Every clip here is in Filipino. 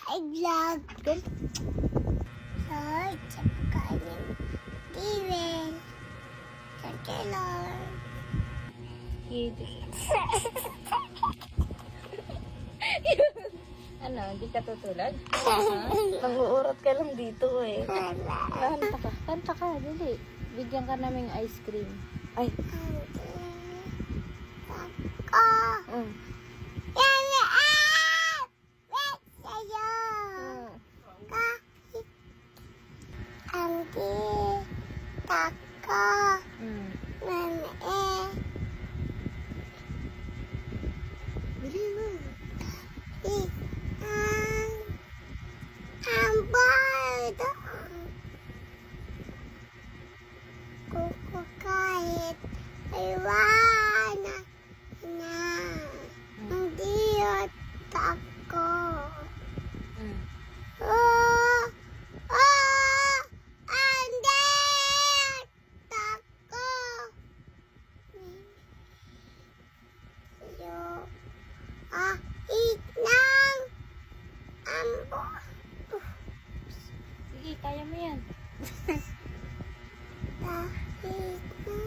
I vlog. Ay, kanin. Steven. Taylor. Ano, hindi ka tutulog? Nang-uurot ka lang dito eh. Kanta ka. Kanta ka, dili. Bigyan ka naming ice cream. Ay. Ako. Mm. Yan na. Wait sa'yo. Kahit ang kita ko. Mm. Bili mo. Ang bardo. Kuko kahit iwanan na. Hindi ako. Mm. Oh! Oh! Hindi ako. Yo. Itang ambo. Sige, kaya mo yan. Kahit na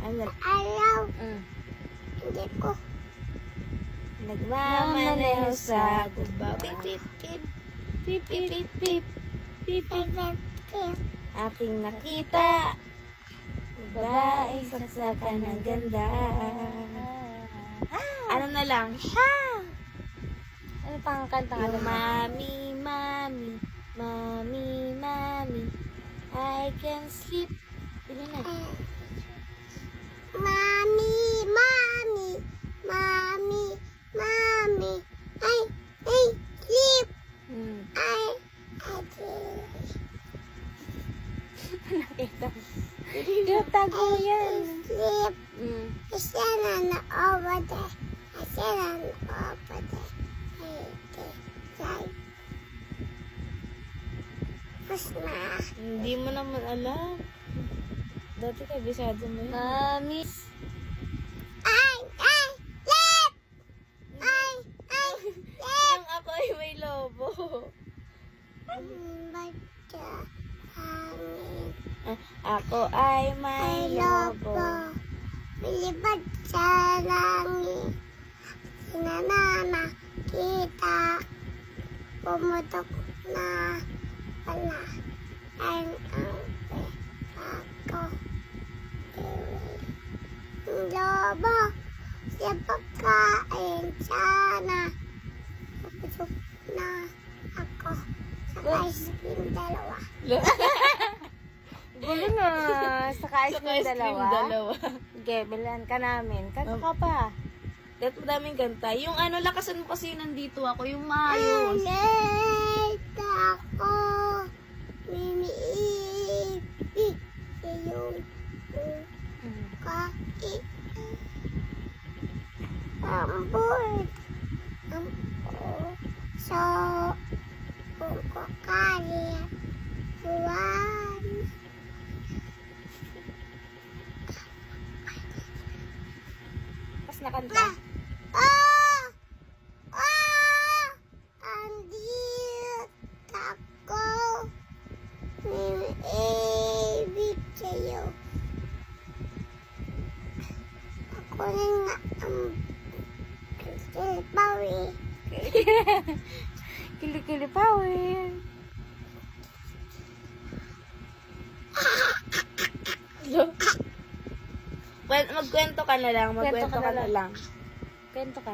Ano? alaw. Mm. Hindi ko. Nagmamaneho sa kubaw. Pip, pip, pip. Pip, pip, pip, pip. Pip, pip. Pipipip. Aking nakita. Babae, saksakan ng ganda. Ano na lang? Ha! Ano pang kanta ka Yung mami, mami, mami, mami, I can sleep. Pili na. Mami, mami, mami, mami. Ay, sleep. Hmm. Ay, Nakita. Yung tago yan. sleep. Hmm. Isa na over there. Isa na over there. Mas na. Hindi mo naman alam. Dati kabisado mo yun. Mami. Ay, sleep. Ay, sleep. Yung ako ay may lobo. Basta, hangin. Ako ay may Ay, lobo. lobo. Bilibad sa langit. Sinanana kita. Pumutok na pala. Ang ako. Lobo. Sa pagkain sana. Pumutok na ako. Sa ice cream dalawa. Gulo na. Saka ice cream dalawa. Sige, bilan ka namin. Kanta ka pa. Dapat madaming kanta. Yung ano, lakasan mo kasi nandito ako. Yung maayos. Nandito ako. Mimiibig sa'yo. Kahit ang board. Ang puso. Kung kukali. Buwan. Tapos nakanta. Ah! Ah! Andito ako. Mimiibig sa'yo. Ako rin nga ang silpawi. Kili-kili pawin. Magkwento ka na lang. Magkwento ka na lang. Kwento ka.